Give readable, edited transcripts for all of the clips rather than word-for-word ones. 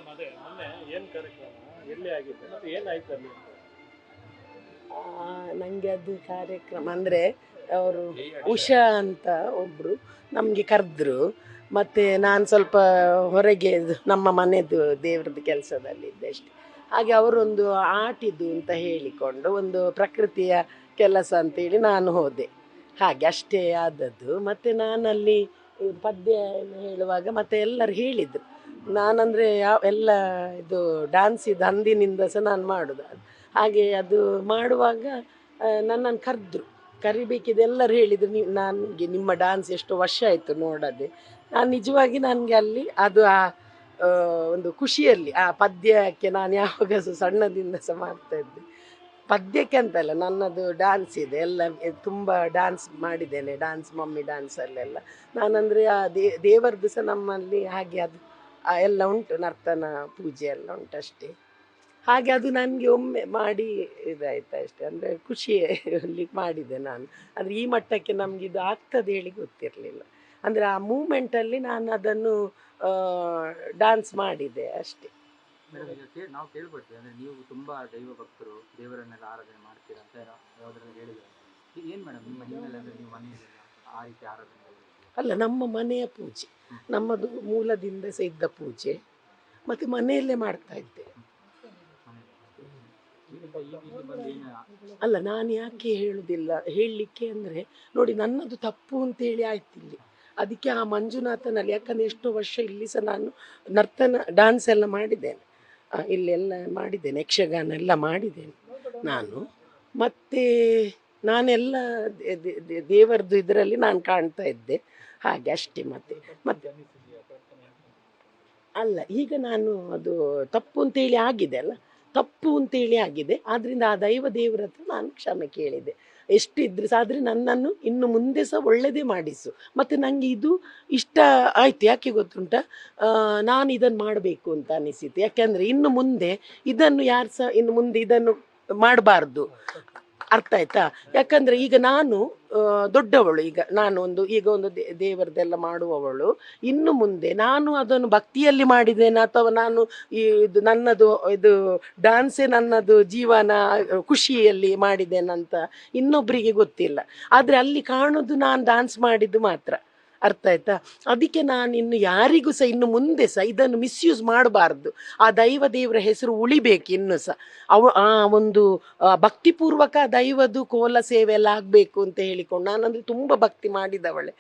Madam ಅದೇ ಮೊನ್ನೆ ಏನ್ ಕಾರ್ಯಕ್ರಮ ಎಲ್ಲಿ ಆಗಿತ್ತು ಮತ್ತೆ ಏನಾಯ್ತು ಅಲ್ಲಿ ಅಂತ? ನನಗೆ ಅದು ಕಾರ್ಯಕ್ರಮ ಅಂದರೆ ಅವರು ಉಷಾ ಅಂತ ಒಬ್ಬರು ನಮಗೆ ಕರೆದ್ರು. ಮತ್ತು ನಾನು ಸ್ವಲ್ಪ ಹೊರಗೆ ನಮ್ಮ ಮನೆಯದು ದೇವ್ರದ್ದು ಕೆಲಸದಲ್ಲಿದ್ದೆ ಅಷ್ಟೆ. ಹಾಗೆ ಅವರೊಂದು ಆಟಿದ್ದು ಅಂತ ಹೇಳಿಕೊಂಡು ಒಂದು ಪ್ರಕೃತಿಯ ಕೆಲಸ ಅಂತೇಳಿ ನಾನು ಹೋದೆ. ಹಾಗೆ ಅಷ್ಟೇ ಆದದ್ದು. ಮತ್ತು ನಾನಲ್ಲಿ ಪದ್ಯ ಹೇಳುವಾಗ ಮತ್ತೆ ಎಲ್ಲರೂ ಹೇಳಿದರು. ನಾನಂದರೆ ಎಲ್ಲ ಇದು ಡ್ಯಾನ್ಸ್ ಇದು ಅಂದಿನಿಂದ ಸಹ ನಾನು ಮಾಡೋದು. ಹಾಗೆ ಅದು ಮಾಡುವಾಗ ನನ್ನನ್ನು ಕರೆದ್ರು. ಕರಿಬೇಕಿದೆ ಎಲ್ಲರೂ ಹೇಳಿದರು, ನೀವು ನನಗೆ ನಿಮ್ಮ ಡ್ಯಾನ್ಸ್ ಎಷ್ಟು ವರ್ಷ ಆಯಿತು ನೋಡದೆ. ನಾನು ನಿಜವಾಗಿ ನನಗೆ ಅಲ್ಲಿ ಅದು ಒಂದು ಖುಷಿಯಲ್ಲಿ ಆ ಪದ್ಯಕ್ಕೆ ನಾನು ಯಾವಾಗ ಸಣ್ಣದಿಂದ ಸಹ ಮಾಡ್ತಾಯಿದ್ದೆ. ಪದ್ಯಕ್ಕೆ ಅಂತಲ್ಲ, ನನ್ನದು ಡ್ಯಾನ್ಸ್ ಇದೆ ಎಲ್ಲ ತುಂಬ ಡ್ಯಾನ್ಸ್ ಮಾಡಿದ್ದೇನೆ. ಡ್ಯಾನ್ಸ್ ಮಮ್ಮಿ ಡ್ಯಾನ್ಸಲ್ಲೆಲ್ಲ ನಾನಂದರೆ ಆ ದೇವರದ್ದು ಸಹ ನಮ್ಮಲ್ಲಿ ಹಾಗೆ ಅದು ಎಲ್ಲ ಉಂಟು, ನರ್ತನ ಪೂಜೆ ಎಲ್ಲ ಉಂಟು ಅಷ್ಟೇ. ಹಾಗೆ ಅದು ನನಗೆ ಒಮ್ಮೆ ಮಾಡಿ ಇದಾಯ್ತು ಅಷ್ಟೇ. ಅಂದರೆ ಖುಷಿಯಲ್ಲಿ ಮಾಡಿದೆ ನಾನು. ಅಂದರೆ ಈ ಮಟ್ಟಕ್ಕೆ ನಮಗೆ ಇದು ಆಗ್ತದೆ ಹೇಳಿ ಗೊತ್ತಿರಲಿಲ್ಲ. ಅಂದರೆ ಆ ಮೂಮೆಂಟಲ್ಲಿ ನಾನು ಅದನ್ನು ಡ್ಯಾನ್ಸ್ ಮಾಡಿದೆ ಅಷ್ಟೇ. ನಾವು ಕೇಳ್ಪಡ್ತೀವಿ ಅಂದರೆ ನೀವು ತುಂಬ ದೈವ ಭಕ್ತರು, ದೇವರನ್ನೆಲ್ಲ ಆರಾಧನೆ ಮಾಡ್ತೀರಾ ಅಂತ ಯಾವುದ್ರಲ್ಲಿ ಹೇಳಿದ್ರು. ಏನು ಮೇಡಮ್ ನಿಮ್ಮ ಹಿನ್ನೆಲೆ ಅಂದರೆ ನೀವು ಮನೆಯಲ್ಲೆಲ್ಲ ಆ ರೀತಿ ಆರಾಧನೆ? ಅಲ್ಲ, ನಮ್ಮ ಮನೆಯ ಪೂಜೆ, ನಮ್ಮದು ಮೂಲದಿಂದ ಸಹ ಇದ್ದ ಪೂಜೆ, ಮತ್ತು ಮನೆಯಲ್ಲೇ ಮಾಡ್ತಾ ಇದ್ದೆ. ಅಲ್ಲ, ನಾನು ಯಾಕೆ ಹೇಳುವುದಿಲ್ಲ ಹೇಳಲಿಕ್ಕೆ ಅಂದರೆ ನೋಡಿ, ನನ್ನದು ತಪ್ಪು ಅಂತೇಳಿ ಆಯ್ತು ಇಲ್ಲಿ. ಅದಕ್ಕೆ ಆ ಮಂಜುನಾಥನಲ್ಲಿ, ಯಾಕಂದರೆ ಎಷ್ಟೋ ವರ್ಷ ಇಲ್ಲಿ ಸಹ ನಾನು ನರ್ತನ ಡ್ಯಾನ್ಸ್ ಎಲ್ಲ ಮಾಡಿದ್ದೇನೆ, ಇಲ್ಲೆಲ್ಲ ಮಾಡಿದ್ದೇನೆ, ಯಕ್ಷಗಾನ ಎಲ್ಲ ಮಾಡಿದ್ದೇನೆ ನಾನು. ಮತ್ತು ನಾನೆಲ್ಲ ದೇವರದ್ದು ಇದರಲ್ಲಿ ನಾನು ಕಾಣ್ತಾ ಇದ್ದೆ ಹಾಗೆ ಅಷ್ಟೇ. ಮತ್ತೆ ಅಲ್ಲ, ಈಗ ನಾನು ಅದು ತಪ್ಪು ಅಂತೇಳಿ ಆಗಿದೆ ಅಲ್ಲ, ತಪ್ಪು ಅಂತೇಳಿ ಆಗಿದೆ. ಆದ್ದರಿಂದ ಆ ದೇವರ ಹತ್ರ ನಾನು ಕ್ಷಮೆ ಕೇಳಿದೆ. ಎಷ್ಟು ಇದ್ರೆ ಸಹ, ಆದರೆ ನನ್ನನ್ನು ಇನ್ನು ಮುಂದೆ ಸಹ ಒಳ್ಳೆಯದೇ ಮಾಡಿಸು. ಮತ್ತು ನನಗೆ ಇದು ಇಷ್ಟ ಆಯಿತು. ಯಾಕೆ ಗೊತ್ತುಂಟ, ನಾನು ಇದನ್ನು ಮಾಡಬೇಕು ಅಂತ ಅನಿಸಿತು. ಯಾಕೆಂದರೆ ಇನ್ನು ಮುಂದೆ ಇದನ್ನು ಯಾರು ಸಹ ಇನ್ನು ಮುಂದೆ ಇದನ್ನು ಮಾಡಬಾರ್ದು. ಅರ್ಥ ಆಯ್ತಾ? ಯಾಕಂದರೆ ಈಗ ನಾನು ದೊಡ್ಡವಳು, ಈಗ ಒಂದು ದೇವರದೆಲ್ಲ ಮಾಡುವವಳು. ಇನ್ನು ಮುಂದೆ ನಾನು ಅದನ್ನು ಭಕ್ತಿಯಲ್ಲಿ ಮಾಡಿದ್ದೇನೆ ಅಥವಾ ನಾನು ನನ್ನದು ಇದು ಡ್ಯಾನ್ಸೇ ನನ್ನದು ಜೀವನ ಖುಷಿಯಲ್ಲಿ ಮಾಡಿದ್ದೇನಂತ ಇನ್ನೊಬ್ಬರಿಗೆ ಗೊತ್ತಿಲ್ಲ. ಆದರೆ ಅಲ್ಲಿ ಕಾಣೋದು ನಾನು ಡ್ಯಾನ್ಸ್ ಮಾಡಿದ್ದು ಮಾತ್ರ. ಅರ್ಥ ಆಯ್ತಾ? ಅದಕ್ಕೆ ನಾನು ಇನ್ನು ಯಾರಿಗೂ ಸಹ ಇನ್ನು ಮುಂದೆ ಸಹ ಇದನ್ನು ಮಿಸ್ಯೂಸ್ ಮಾಡಬಾರ್ದು. ಆ ದೇವರ ಹೆಸರು ಉಳಿಬೇಕು ಇನ್ನೂ ಸಹ. ಆ ಒಂದು ಭಕ್ತಿಪೂರ್ವಕ ದೈವದು ಕೋಲ ಸೇವೆ ಎಲ್ಲ ಆಗಬೇಕು ಅಂತ ಹೇಳಿಕೊಂಡು ನಾನಂದರೆ ತುಂಬ ಭಕ್ತಿ ಮಾಡಿದವಳೆ,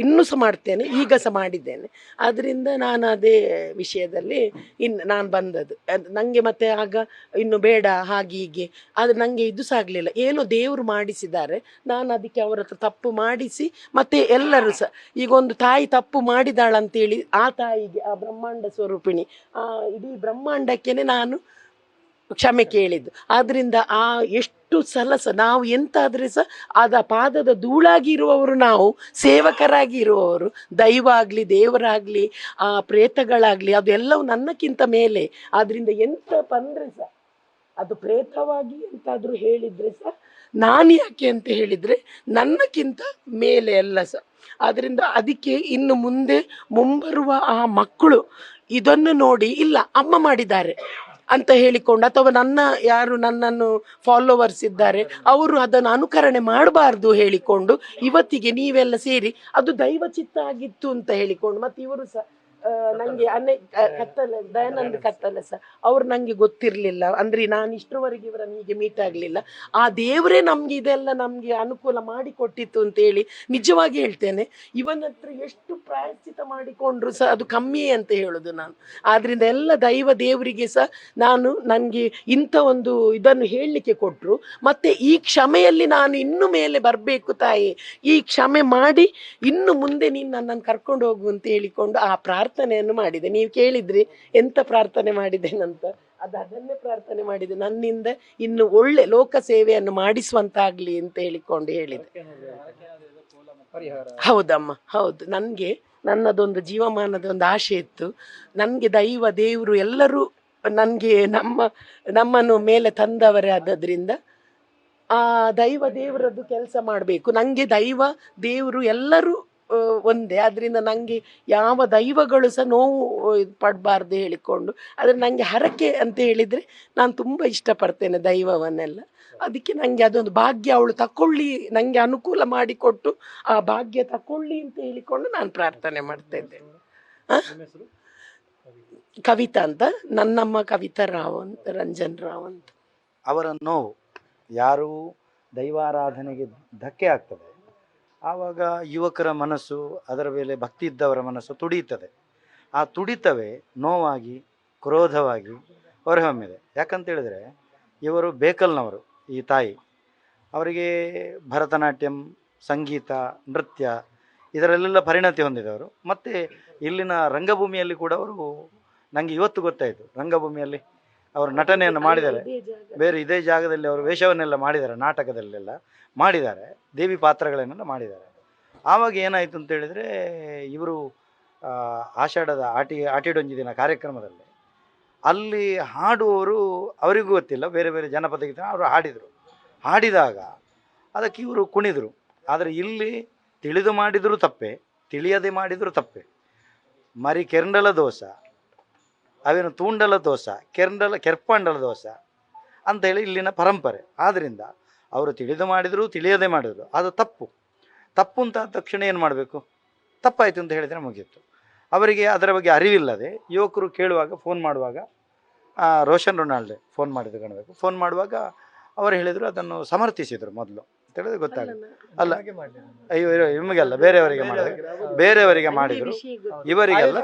ಇನ್ನೂ ಸಹ ಮಾಡ್ತೇನೆ, ಈಗ ಸಹ ಮಾಡಿದ್ದೇನೆ. ಆದ್ದರಿಂದ ನಾನು ಅದೇ ವಿಷಯದಲ್ಲಿ ನಾನು ಬಂದದ್ದು. ನನಗೆ ಮತ್ತೆ ಆಗ ಇನ್ನು ಬೇಡ ಹಾಗೆ ಹೀಗೆ, ಆದರೆ ನನಗೆ ಇದು ಸಹ ಆಗಲಿಲ್ಲ. ಏನೋ ದೇವರು ಮಾಡಿಸಿದ್ದಾರೆ, ನಾನು ಅದಕ್ಕೆ ಅವರ ಹತ್ರ ತಪ್ಪು ಮಾಡಿಸಿ, ಮತ್ತು ಎಲ್ಲರೂ ಸಹ ಈಗ ಒಂದು ತಾಯಿ ತಪ್ಪು ಮಾಡಿದಾಳಂತೇಳಿ ಆ ತಾಯಿಗೆ, ಆ ಬ್ರಹ್ಮಾಂಡ ಸ್ವರೂಪಿಣಿ, ಆ ಇಡೀ ಬ್ರಹ್ಮಾಂಡಕ್ಕೇನೆ ನಾನು ಕ್ಷಮೆ ಕೇಳಿದ್ದು. ಆದ್ದರಿಂದ ಎಷ್ಟು ಸಲ ಸಹ ನಾವು ಎಂತಾದರೆ ಸಹ ಅದ ಪಾದದ ಧೂಳಾಗಿ ಇರುವವರು, ನಾವು ಸೇವಕರಾಗಿ ಇರುವವರು, ದೈವ ಆಗಲಿ ದೇವರಾಗಲಿ ಆ ಪ್ರೇತಗಳಾಗಲಿ ಅದೆಲ್ಲವೂ ನನ್ನಕ್ಕಿಂತ ಮೇಲೆ. ಆದ್ದರಿಂದ ಎಂತ ಬಂದರೆ ಸಹ ಅದು ಪ್ರೇತವಾಗಿ ಎಂತಾದರೂ ಹೇಳಿದರೆ ಸಹ ನಾನು ಯಾಕೆ ಅಂತ ಹೇಳಿದರೆ ನನ್ನಕ್ಕಿಂತ ಮೇಲೆ ಎಲ್ಲ ಸಹ. ಆದ್ದರಿಂದ ಅದಕ್ಕೆ ಇನ್ನು ಮುಂದೆ ಮುಂಬರುವ ಆ ಮಕ್ಕಳು ಇದನ್ನು ನೋಡಿ ಇಲ್ಲ ಅಮ್ಮ ಮಾಡಿದ್ದಾರೆ ಅಂತ ಹೇಳಿಕೊಂಡು, ಅಥವಾ ನನ್ನನ್ನು ಫಾಲೋವರ್ಸ್ ಇದ್ದಾರೆ ಅವರು ಅದನ್ನು ಅನುಕರಣೆ ಮಾಡಬಾರ್ದು ಹೇಳಿಕೊಂಡು, ಇವತ್ತಿಗೆ ನೀವೆಲ್ಲ ಸೇರಿ ಅದು ದೈವ ಚಿತ್ತ ಆಗಿತ್ತು ಅಂತ ಹೇಳಿಕೊಂಡು, ಮತ್ತು ಇವರು ಸಹ ನನಗೆ ಕತ್ತಲೆ ದಯಾನಂದ ಕತ್ತಲೆ ಸಹ ಅವ್ರು ನನಗೆ ಗೊತ್ತಿರಲಿಲ್ಲ. ಅಂದರೆ ನಾನು ಇಷ್ಟರವರೆಗೆ ಇವರನ್ನು ಹೀಗೆ ಮೀಟ್ ಆಗಲಿಲ್ಲ. ಆ ದೇವರೇ ನಮಗೆ ಇದೆಲ್ಲ ನಮಗೆ ಅನುಕೂಲ ಮಾಡಿಕೊಟ್ಟಿತ್ತು ಅಂತೇಳಿ ನಿಜವಾಗಿ ಹೇಳ್ತೇನೆ. ಇವನ ಹತ್ರ ಎಷ್ಟು ಪ್ರಾಯಶ್ಚಿತ ಮಾಡಿಕೊಂಡ್ರು ಸಹ ಅದು ಕಮ್ಮಿಯೇ ಅಂತ ಹೇಳೋದು ನಾನು. ಆದ್ದರಿಂದ ಎಲ್ಲ ದೇವರಿಗೆ ಸಹ ನನಗೆ ಇಂಥ ಒಂದು ಇದನ್ನು ಹೇಳಲಿಕ್ಕೆ ಕೊಟ್ಟರು. ಮತ್ತು ಈ ಕ್ಷಮೆಯಲ್ಲಿ ನಾನು ಇನ್ನು ಮೇಲೆ ಬರಬೇಕು ತಾಯಿ, ಈ ಕ್ಷಮೆ ಮಾಡಿ ಇನ್ನು ಮುಂದೆ ನೀನು ನನ್ನನ್ನು ಕರ್ಕೊಂಡು ಹೋಗು ಅಂತ ಹೇಳಿಕೊಂಡು ಆ ಪ್ರಾರ್ಥನೆಯನ್ನು ಮಾಡಿದೆ. ನೀವು ಕೇಳಿದ್ರಿ ಎಂತ ಪ್ರಾರ್ಥನೆ ಮಾಡಿದ್ದೇನಂತ, ಅದನ್ನೇ ಪ್ರಾರ್ಥನೆ ಮಾಡಿದೆ. ನನ್ನಿಂದ ಇನ್ನು ಒಳ್ಳೆ ಲೋಕ ಸೇವೆಯನ್ನು ಮಾಡಿಸುವಂತಾಗಲಿ ಅಂತ ಹೇಳಿಕೊಂಡು ಹೇಳಿದೆ. ಹೌದಮ್ಮ, ಹೌದು. ನನಗೆ ನನ್ನದೊಂದು ಜೀವಮಾನದ ಒಂದು ಆಸೆ ಇತ್ತು. ನನಗೆ ದೇವರು ಎಲ್ಲರೂ ನನಗೆ ನಮ್ಮನ್ನು ಮೇಲೆ ತಂದವರೇ ಆದದ್ರಿಂದ ಆ ದೇವರದ್ದು ಕೆಲಸ ಮಾಡಬೇಕು. ನನಗೆ ದೇವರು ಎಲ್ಲರೂ ಒಂದೇ. ಅದರಿಂದ ನನಗೆ ಯಾವ ದೈವಗಳು ಸಹ ನೋವು ಪಡಬಾರ್ದು ಹೇಳಿಕೊಂಡು, ಆದರೆ ನನಗೆ ಹರಕೆ ಅಂತ ಹೇಳಿದರೆ ನಾನು ತುಂಬ ಇಷ್ಟಪಡ್ತೇನೆ ದೈವವನ್ನೆಲ್ಲ. ಅದಕ್ಕೆ ನನಗೆ ಅದೊಂದು ಭಾಗ್ಯ ಅವಳು ತಕೊಳ್ಳಿ, ನನಗೆ ಅನುಕೂಲ ಮಾಡಿಕೊಟ್ಟು ಆ ಭಾಗ್ಯ ತಕೊಳ್ಳಿ ಅಂತ ಹೇಳಿಕೊಂಡು ನಾನು ಪ್ರಾರ್ಥನೆ ಮಾಡ್ತಾ ಇದ್ದೆ. ನಿಮ್ಮ ಹೆಸರು? ಕವಿತಾ ಅಂತ, ನನ್ನಮ್ಮ ಕವಿತಾ ರಾವ್ ಅಂತ, ರಂಜನ್ ರಾವ್ ಅಂತ. ಅವರ ನೋವು ಯಾರು ದೈವಾರಾಧನೆಗೆ ಧಕ್ಕೆ ಆಗ್ತದೆ ಆವಾಗ ಯುವಕರ ಮನಸ್ಸು, ಅದರ ಮೇಲೆ ಭಕ್ತಿ ಇದ್ದವರ ಮನಸ್ಸು ತುಡಿಯುತ್ತದೆ. ಆ ತುಡಿತವೇ ನೋವಾಗಿ ಕ್ರೋಧವಾಗಿ ಹೊರಹೊಮ್ಮಿದೆ. ಯಾಕಂತೇಳಿದರೆ ಇವರು ಬೇಕಲ್ನವರು, ಈ ತಾಯಿ. ಅವರಿಗೆ ಭರತನಾಟ್ಯಂ, ಸಂಗೀತ, ನೃತ್ಯ ಇದರಲ್ಲೆಲ್ಲ ಪರಿಣತಿ ಹೊಂದಿದವರು. ಮತ್ತು ಇಲ್ಲಿನ ರಂಗಭೂಮಿಯಲ್ಲಿ ಕೂಡ ಅವರು, ನನಗೆ ಇವತ್ತು ಗೊತ್ತಾಯಿತು, ರಂಗಭೂಮಿಯಲ್ಲಿ ಅವರು ನಟನೆಯನ್ನು ಮಾಡಿದ್ದಾರೆ. ಬೇರೆ ಇದೇ ಜಾಗದಲ್ಲಿ ಅವರು ವೇಷವನ್ನೆಲ್ಲ ಮಾಡಿದ್ದಾರೆ, ನಾಟಕದಲ್ಲೆಲ್ಲ ಮಾಡಿದ್ದಾರೆ, ದೇವಿ ಪಾತ್ರಗಳನ್ನೆಲ್ಲ ಮಾಡಿದ್ದಾರೆ. ಆವಾಗ ಏನಾಯಿತು ಅಂತೇಳಿದರೆ, ಇವರು ಆಷಾಢದ ಆಟಿಡೊಂಜಿ ದಿನ ಕಾರ್ಯಕ್ರಮದಲ್ಲಿ ಅಲ್ಲಿ ಹಾಡುವವರು ಅವರಿಗೂ ಗೊತ್ತಿಲ್ಲ, ಬೇರೆ ಬೇರೆ ಜನಪದ ಗೀತೆ ಅವರು ಹಾಡಿದಾಗ ಅದಕ್ಕೆ ಇವರು ಕುಣಿದರು. ಆದರೆ ಇಲ್ಲಿ ತಿಳಿದು ಮಾಡಿದರೂ ತಪ್ಪೆ, ತಿಳಿಯದೆ ಮಾಡಿದರೂ ತಪ್ಪೆ. ಮರಿ ಕೆರಂಡಲ ದೋಷ, ಅವೇನು ತೂಂಡಲ ದೋಷ, ಕೆರ್ಪಂಡಲ ದೋಷ ಅಂತೇಳಿ ಇಲ್ಲಿನ ಪರಂಪರೆ. ಆದ್ದರಿಂದ ಅವರು ತಿಳಿದು ಮಾಡಿದರು ತಿಳಿಯದೆ ಮಾಡಿದರು, ಅದು ತಪ್ಪು. ತಪ್ಪು ಅಂತ ತಕ್ಷಣ ಏನು ಮಾಡಬೇಕು? ತಪ್ಪಾಯಿತು ಅಂತ ಹೇಳಿದರೆ ಮುಗಿಯಿತು. ಅವರಿಗೆ ಅದರ ಬಗ್ಗೆ ಅರಿವಿಲ್ಲದೆ ಯುವಕರು ಕೇಳುವಾಗ, ಫೋನ್ ಮಾಡುವಾಗ, ರೋಷನ್ ರೊನಾಲ್ಡೆ ಫೋನ್ ಮಾಡಿದ್ದು ಕಾಣಬೇಕು, ಫೋನ್ ಮಾಡುವಾಗ ಅವರು ಹೇಳಿದರು, ಅದನ್ನು ಸಮರ್ಥಿಸಿದರು ಮೊದಲು ಅಂತ ಹೇಳಿದ್ರೆ ಗೊತ್ತಾಗುತ್ತೆ. ಅಲ್ಲ, ಅಯ್ಯೋ ನಿಮಗೆಲ್ಲ ಬೇರೆಯವರಿಗೆ ಮಾಡಿದಾಗ, ಬೇರೆಯವರಿಗೆ ಮಾಡಿದರು, ಇವರಿಗೆಲ್ಲ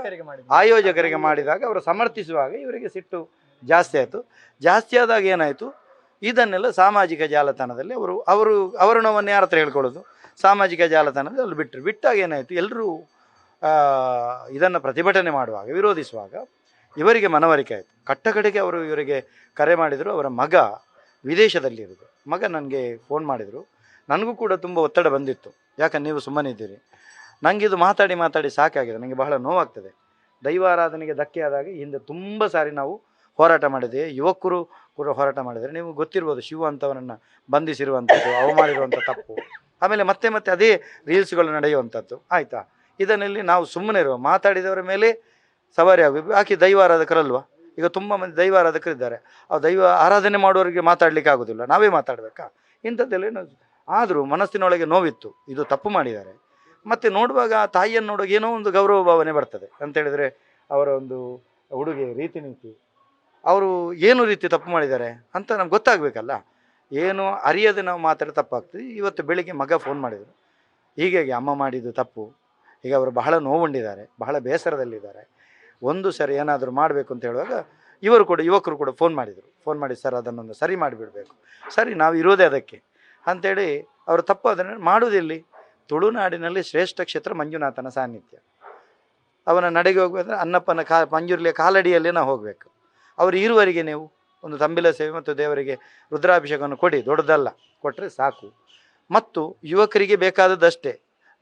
ಆಯೋಜಕರಿಗೆ ಮಾಡಿದಾಗ ಅವರು ಸಮರ್ಥಿಸುವಾಗ ಇವರಿಗೆ ಸಿಟ್ಟು ಜಾಸ್ತಿ ಆಯಿತು. ಜಾಸ್ತಿ ಆದಾಗ ಏನಾಯಿತು, ಇದನ್ನೆಲ್ಲ ಸಾಮಾಜಿಕ ಜಾಲತಾಣದಲ್ಲಿ ಅವರ ನೋವನ್ನು ಯಾರ ಹತ್ರ ಹೇಳ್ಕೊಳ್ಳೋದು, ಸಾಮಾಜಿಕ ಜಾಲತಾಣದಲ್ಲಿ ಅಲ್ಲಿ ಬಿಟ್ಟಾಗ ಏನಾಯಿತು, ಎಲ್ಲರೂ ಇದನ್ನು ಪ್ರತಿಭಟನೆ ಮಾಡುವಾಗ, ವಿರೋಧಿಸುವಾಗ ಇವರಿಗೆ ಮನವರಿಕೆ ಆಯಿತು. ಕಟ್ಟಕಡೆಗೆ ಅವರು ಇವರಿಗೆ ಕರೆ ಮಾಡಿದರು. ಅವರ ಮಗ ವಿದೇಶದಲ್ಲಿರೋದು. ಮಗ ನನಗೆ ಫೋನ್ ಮಾಡಿದರು. ನನಗೂ ಕೂಡ ತುಂಬ ಒತ್ತಡ ಬಂದಿತ್ತು, ಯಾಕಂದ್ರೆ ನೀವು ಸುಮ್ಮನೆ ಇದ್ದೀರಿ, ನನಗೆ ಇದು ಮಾತಾಡಿ ಮಾತಾಡಿ ಸಾಕಾಗಿದೆ, ನನಗೆ ಬಹಳ ನೋವಾಗ್ತದೆ. ದೈವಾರಾಧನೆಗೆ ಧಕ್ಕೆ ಆದಾಗ ಹಿಂದೆ ತುಂಬ ಸಾರಿ ನಾವು ಹೋರಾಟ ಮಾಡಿದ್ದೇವೆ, ಯುವಕರು ಕೂಡ ಹೋರಾಟ ಮಾಡಿದರೆ. ನೀವು ಗೊತ್ತಿರ್ಬೋದು, ಶಿವ ಅಂತವನನ್ನು ಬಂಧಿಸಿರುವಂಥದ್ದು, ಅವು ಮಾಡಿರುವಂಥ ತಪ್ಪು, ಆಮೇಲೆ ಮತ್ತೆ ಮತ್ತೆ ಅದೇ ರೀಲ್ಸ್ಗಳು ನಡೆಯುವಂಥದ್ದು. ಆಯಿತಾ, ಇದನ್ನಲ್ಲಿ ನಾವು ಸುಮ್ಮನೆ ಇರುವ, ಮಾತಾಡಿದವರ ಮೇಲೆ ಸವಾರಿ ಆಗಬೇಕು. ಆಕೆ ದೈವಾರಾಧಕರಲ್ವಾ? ಈಗ ತುಂಬ ಮಂದಿ ದೈವಾರಾಧಕರಿದ್ದಾರೆ, ಆ ದೈವ ಆರಾಧನೆ ಮಾಡುವವರಿಗೆ ಮಾತಾಡಲಿಕ್ಕೆ ಆಗೋದಿಲ್ಲ, ನಾವೇ ಮಾತಾಡಬೇಕಾ? ಇಂಥದ್ದೆಲ್ಲ ಆದರೂ ಮನಸ್ಸಿನೊಳಗೆ ನೋವಿತ್ತು, ಇದು ತಪ್ಪು ಮಾಡಿದ್ದಾರೆ. ಮತ್ತು ನೋಡುವಾಗ ತಾಯಿಯನ್ನು ನೋಡುವಾಗ ಏನೋ ಒಂದು ಗೌರವ ಭಾವನೆ ಬರ್ತದೆ. ಅಂತೇಳಿದರೆ ಅವರ ಒಂದು ಉಡುಗೆ ರೀತಿ ನೀತಿ, ಅವರು ಏನು ರೀತಿ ತಪ್ಪು ಮಾಡಿದ್ದಾರೆ ಅಂತ ನಮ್ಗೆ ಗೊತ್ತಾಗಬೇಕಲ್ಲ. ಏನು ಅರಿಯದೆ ನಾವು ಮಾತಾಡಿ ತಪ್ಪಾಗ್ತದೆ. ಇವತ್ತು ಬೆಳಿಗ್ಗೆ ಮಗ ಫೋನ್ ಮಾಡಿದರು, ಹೀಗಾಗಿ ಅಮ್ಮ ಮಾಡಿದ್ದು ತಪ್ಪು, ಈಗ ಅವರು ಬಹಳ ನೋವುಂಡಿದ್ದಾರೆ, ಬಹಳ ಬೇಸರದಲ್ಲಿದ್ದಾರೆ, ಒಂದು ಸರಿ ಏನಾದರೂ ಮಾಡಬೇಕು ಅಂತ ಹೇಳುವಾಗ ಯುವಕರು ಕೂಡ ಫೋನ್ ಮಾಡಿ ಸರ್ ಅದನ್ನೊಂದು ಸರಿ ಮಾಡಿಬಿಡಬೇಕು. ಸರಿ, ನಾವು ಇರೋದೇ ಅದಕ್ಕೆ ಅಂಥೇಳಿ ಅವರು ತಪ್ಪು ಅದನ್ನು ಮಾಡುವುದಿಲ್ಲಿ. ತುಳುನಾಡಿನಲ್ಲಿ ಶ್ರೇಷ್ಠ ಕ್ಷೇತ್ರ ಮಂಜುನಾಥನ ಸಾನ್ನಿಧ್ಯ. ಅವನ ನಡೆಗೆ ಹೋಗಬೇಕಂದ್ರೆ ಅನ್ನಪ್ಪನ ಮಂಜೂರಿಯ ಕಾಲಡಿಯಲ್ಲೇ ನಾವು ಹೋಗಬೇಕು. ಅವರು ಇರುವವರೆಗೆ ನೀವು ಒಂದು ತಂಬಿಲ ಸೇವೆ ಮತ್ತು ದೇವರಿಗೆ ರುದ್ರಾಭಿಷೇಕವನ್ನು ಕೊಡಿ, ದೊಡ್ಡದಲ್ಲ, ಕೊಟ್ಟರೆ ಸಾಕು. ಮತ್ತು ಯುವಕರಿಗೆ ಬೇಕಾದದ್ದಷ್ಟೇ.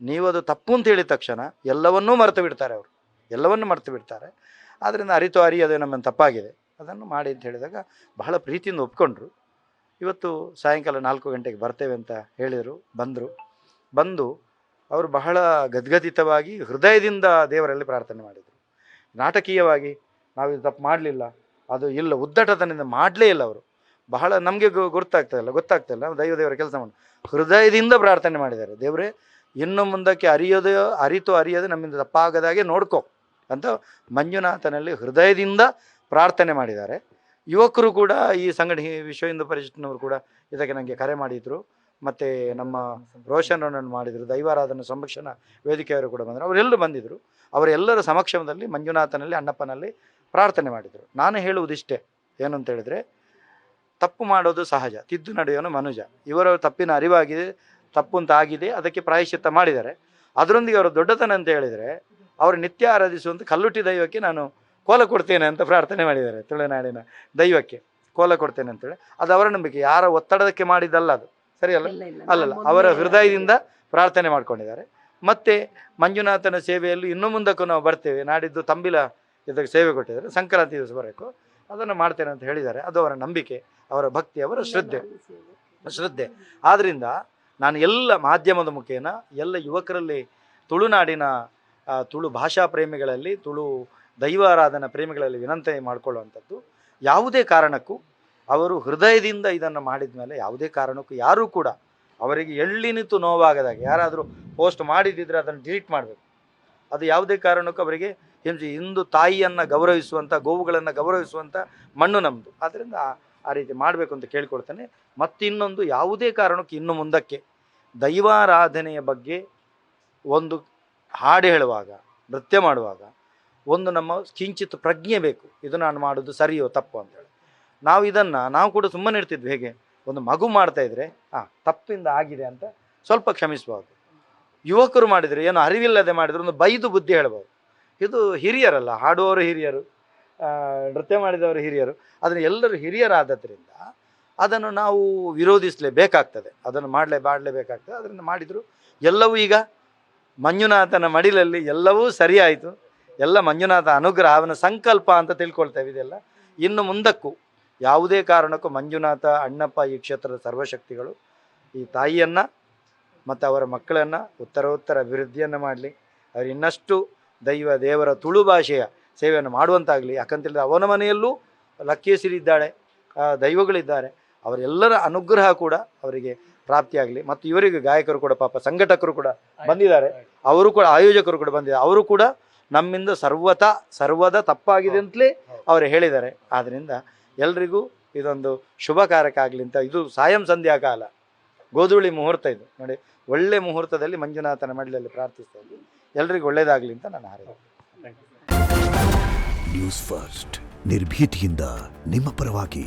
ನೀವು ಅದು ತಪ್ಪು ಅಂತ ಹೇಳಿದ ತಕ್ಷಣ ಎಲ್ಲವನ್ನೂ ಮರೆತು ಬಿಡ್ತಾರೆ, ಅವರು ಎಲ್ಲವನ್ನೂ ಮರೆತು ಬಿಡ್ತಾರೆ. ಆದ್ದರಿಂದ ಅರಿಯದೆ ನಮ್ಮನ್ನು ತಪ್ಪಾಗಿದೆ, ಅದನ್ನು ಮಾಡಿ ಅಂತ ಹೇಳಿದಾಗ ಬಹಳ ಪ್ರೀತಿಯಿಂದ ಒಪ್ಕೊಂಡ್ರು. ಇವತ್ತು ಸಾಯಂಕಾಲ 4 ಗಂಟೆಗೆ ಬರ್ತೇವೆ ಅಂತ ಹೇಳಿದರು. ಬಂದು ಅವರು ಬಹಳ ಗದ್ಗದಿತವಾಗಿ ಹೃದಯದಿಂದ ದೇವರಲ್ಲಿ ಪ್ರಾರ್ಥನೆ ಮಾಡಿದರು. ನಾಟಕೀಯವಾಗಿ ನಾವು ಇದು ತಪ್ಪು ಮಾಡಲಿಲ್ಲ, ಅದು ಇಲ್ಲ, ಉದ್ದಟತನದಿಂದ ಮಾಡಲೇ ಇಲ್ಲ. ಅವರು ಬಹಳ ನಮಗೆ ಗೊತ್ತಾಗ್ತಾಯಿಲ್ಲ ನಾವು ದೇವರ ಕೆಲಸ ಮಾಡಿ ಹೃದಯದಿಂದ ಪ್ರಾರ್ಥನೆ ಮಾಡಿದ್ದಾರೆ. ದೇವರೇ, ಇನ್ನು ಮುಂದಕ್ಕೆ ಅರಿಯದೆ ನಮ್ಮಿಂದ ತಪ್ಪಾಗದಾಗೆ ನೋಡ್ಕೊ ಅಂತ ಮಂಜುನಾಥನಲ್ಲಿ ಹೃದಯದಿಂದ ಪ್ರಾರ್ಥನೆ ಮಾಡಿದ್ದಾರೆ. ಯುವಕರು ಕೂಡ ಈ ಸಂಘಟನೆ ವಿಶ್ವ ಹಿಂದೂ ಪರಿಷತ್ನವರು ಕೂಡ ಇದಕ್ಕೆ ನನಗೆ ಕರೆ ಮಾಡಿದರು. ಮತ್ತು ನಮ್ಮ ರೋಷನ್ ರನ್ನು ಮಾಡಿದರು, ದೈವಾರಾಧನ ಸಂರಕ್ಷಣಾ ವೇದಿಕೆಯವರು ಕೂಡ ಬಂದರು, ಅವರೆಲ್ಲರೂ ಬಂದಿದ್ದರು. ಅವರೆಲ್ಲರ ಸಮಕ್ಷಮದಲ್ಲಿ ಮಂಜುನಾಥನಲ್ಲಿ ಅಣ್ಣಪ್ಪನಲ್ಲಿ ಪ್ರಾರ್ಥನೆ ಮಾಡಿದರು. ನಾನು ಹೇಳುವುದಿಷ್ಟೇ, ಏನು ಅಂತ ಹೇಳಿದರೆ, ತಪ್ಪು ಮಾಡೋದು ಸಹಜ, ತಿದ್ದು ನಡೆಯೋನು ಮನುಜ. ಇವರ ತಪ್ಪಿನ ಅರಿವಾಗಿದೆ, ತಪ್ಪು ಅಂತ ಆಗಿದೆ, ಅದಕ್ಕೆ ಪ್ರಾಯಶ್ಚಿತ್ತ ಮಾಡಿದ್ದಾರೆ. ಅದರೊಂದಿಗೆ ಅವರು ದೊಡ್ಡತನ ಅಂತ ಹೇಳಿದರೆ, ಅವರು ನಿತ್ಯ ಆರಾಧಿಸುವಂಥ ಕಲ್ಲುಟ್ಟಿ ದೈವಕ್ಕೆ ನಾನು ಕೋಲ ಕೊಡ್ತೇನೆ ಅಂತ ಪ್ರಾರ್ಥನೆ ಮಾಡಿದ್ದಾರೆ. ತುಳುನಾಡಿನ ದೈವಕ್ಕೆ ಕೋಲ ಕೊಡ್ತೇನೆ ಅಂತೇಳಿ, ಅದು ಅವರ ನಂಬಿಕೆ, ಯಾರ ಒತ್ತಡಕ್ಕೆ ಮಾಡಿದ್ದಲ್ಲ, ಅದು ಸರಿ ಅಲ್ಲಲ್ಲ, ಅವರ ಹೃದಯದಿಂದ ಪ್ರಾರ್ಥನೆ ಮಾಡ್ಕೊಂಡಿದ್ದಾರೆ. ಮತ್ತು ಮಂಜುನಾಥನ ಸೇವೆಯಲ್ಲಿ ಇನ್ನು ಮುಂದಕ್ಕೂ ನಾವು ಬರ್ತೇವೆ. ನಾಡಿದ್ದು ತಂಬಿಲ ಇದಕ್ಕೆ ಸೇವೆ ಕೊಟ್ಟಿದ್ದಾರೆ, ಸಂಕ್ರಾಂತಿ ದಿವಸ ಬರಬೇಕು, ಅದನ್ನು ಮಾಡ್ತೇನೆ ಅಂತ ಹೇಳಿದ್ದಾರೆ. ಅದು ಅವರ ನಂಬಿಕೆ, ಅವರ ಭಕ್ತಿ, ಅವರ ಶ್ರದ್ಧೆ. ಆದ್ದರಿಂದ ನಾನು ಎಲ್ಲ ಮಾಧ್ಯಮದ ಮುಖೇನ ಎಲ್ಲ ಯುವಕರಲ್ಲಿ ತುಳುನಾಡಿನ ತುಳು ಭಾಷಾ ಪ್ರೇಮಿಗಳಲ್ಲಿ, ತುಳು ದೈವಾರಾಧನಾ ಪ್ರೇಮಿಗಳಲ್ಲಿ ವಿನಂತಿ ಮಾಡಿಕೊಳ್ಳುವಂಥದ್ದು, ಯಾವುದೇ ಕಾರಣಕ್ಕೂ ಅವರು ಹೃದಯದಿಂದ ಇದನ್ನು ಮಾಡಿದ ಮೇಲೆ ಯಾವುದೇ ಕಾರಣಕ್ಕೂ ಯಾರೂ ಕೂಡ ಅವರಿಗೆ ಎಳ್ಳಿನಿತು ನೋವಾಗದಾಗ, ಯಾರಾದರೂ ಪೋಸ್ಟ್ ಮಾಡಿದ್ದಿದ್ರೆ ಅದನ್ನು ಡಿಲೀಟ್ ಮಾಡಬೇಕು. ಅದು ಯಾವುದೇ ಕಾರಣಕ್ಕೂ ಅವರಿಗೆ ಹಿಂಸೆ. ಇಂದು ತಾಯಿಯನ್ನು ಗೌರವಿಸುವಂಥ, ಗೋವುಗಳನ್ನು ಗೌರವಿಸುವಂಥ ಮಣ್ಣು ನಮ್ಮದು. ಆದ್ದರಿಂದ ಆ ರೀತಿ ಮಾಡಬೇಕು ಅಂತ ಕೇಳ್ಕೊಳ್ತೇನೆ. ಮತ್ತಿನ್ನೊಂದು, ಯಾವುದೇ ಕಾರಣಕ್ಕೂ ಇನ್ನು ಮುಂದಕ್ಕೆ ದೈವಾರಾಧನೆಯ ಬಗ್ಗೆ ಒಂದು ಹಾಡು ಹೇಳುವಾಗ, ನೃತ್ಯ ಮಾಡುವಾಗ ಒಂದು ನಮ್ಮ ಕಿಂಚಿತ್ ಪ್ರಜ್ಞೆ ಬೇಕು. ಇದು ನಾನು ಮಾಡೋದು ಸರಿಯೋ ತಪ್ಪು ಅಂತೇಳಿ. ನಾವು ಕೂಡ ಸುಮ್ಮನೆ ಇರ್ತಿದ್ವಿ. ಹೇಗೆ ಒಂದು ಮಗು ಮಾಡ್ತಾಯಿದ್ರೆ ತಪ್ಪಿಂದ ಆಗಿದೆ ಅಂತ ಸ್ವಲ್ಪ ಕ್ಷಮಿಸ್ಬೋದು. ಯುವಕರು ಮಾಡಿದರೆ, ಏನು ಅರಿವಿಲ್ಲದೆ ಮಾಡಿದರೆ ಒಂದು ಬೈದು ಬುದ್ಧಿ ಹೇಳ್ಬೋದು. ಇದು ಹಿರಿಯರಲ್ಲ, ಹಾಡುವವರು ಹಿರಿಯರು, ನೃತ್ಯ ಮಾಡಿದವರು ಹಿರಿಯರು. ಅದನ್ನು ಎಲ್ಲರೂ ಹಿರಿಯರಾದದ್ರಿಂದ ಅದನ್ನು ನಾವು ವಿರೋಧಿಸಲೇಬೇಕಾಗ್ತದೆ, ಅದನ್ನು ಮಾಡಲೇಬೇಕಾಗ್ತದೆ. ಅದರಿಂದ ಮಾಡಿದರು ಎಲ್ಲವೂ ಈಗ ಮಂಜುನಾಥನ ಮಡಿಲಲ್ಲಿ ಎಲ್ಲವೂ ಸರಿಯಾಯಿತು. ಎಲ್ಲ ಮಂಜುನಾಥ ಅನುಗ್ರಹ, ಅವನ ಸಂಕಲ್ಪ ಅಂತ ತಿಳ್ಕೊಳ್ತೇವೆ. ಇದೆಲ್ಲ ಇನ್ನು ಮುಂದಕ್ಕೂ ಯಾವುದೇ ಕಾರಣಕ್ಕೂ ಮಂಜುನಾಥ, ಅಣ್ಣಪ್ಪ, ಈ ಕ್ಷೇತ್ರದ ಸರ್ವಶಕ್ತಿಗಳು ಈ ತಾಯಿಯನ್ನು ಮತ್ತು ಅವರ ಮಕ್ಕಳನ್ನು ಉತ್ತರೋತ್ತರ ಅಭಿವೃದ್ಧಿಯನ್ನು ಮಾಡಲಿ. ಅವರು ಇನ್ನಷ್ಟು ದೇವರ ತುಳು ಭಾಷೆಯ ಸೇವೆಯನ್ನು ಮಾಡುವಂತಾಗಲಿ. ಯಾಕಂತೇಳಿದ್ರೆ ಅವನ ಮನೆಯಲ್ಲೂ ಲಕ್ಕೇಸರಿದ್ದಾಳೆ, ದೈವಗಳಿದ್ದಾರೆ. ಅವರೆಲ್ಲರ ಅನುಗ್ರಹ ಕೂಡ ಅವರಿಗೆ ಪ್ರಾಪ್ತಿಯಾಗಲಿ. ಮತ್ತು ಇವರಿಗೆ ಗಾಯಕರು ಕೂಡ, ಪಾಪ ಸಂಘಟಕರು ಕೂಡ ಬಂದಿದ್ದಾರೆ, ಅವರು ಕೂಡ, ಆಯೋಜಕರು ಕೂಡ ಬಂದಿದ್ದಾರೆ. ಅವರು ಕೂಡ ನಮ್ಮಿಂದ ಸರ್ವದ ತಪ್ಪಾಗಿದೆ ಅಂತಲೇ ಅವರು ಹೇಳಿದ್ದಾರೆ. ಆದ್ದರಿಂದ ಎಲ್ರಿಗೂ ಇದೊಂದು ಶುಭಕಾರಕ ಆಗಲಿ ಅಂತ. ಇದು ಸಾಯಂ ಸಂಧ್ಯಾ ಕಾಲ, ಗೋಧೂಳಿ ಮುಹೂರ್ತ ಇದು ನೋಡಿ. ಒಳ್ಳೆ ಮುಹೂರ್ತದಲ್ಲಿ ಮಂಜುನಾಥನ ಮಡಿಲಲ್ಲಿ ಪ್ರಾರ್ಥಿಸ್ತಾ ಇದ್ವಿ. ಎಲ್ರಿಗೂ ಒಳ್ಳೇದಾಗಲಿ ಅಂತ ನಾನು ಹಾರೈಸ್ತೇನೆ. ನ್ಯೂಸ್ ಫಸ್ಟ್, ನಿರ್ಭೀತಿಯಿಂದ ನಿಮ್ಮ ಪರವಾಗಿ.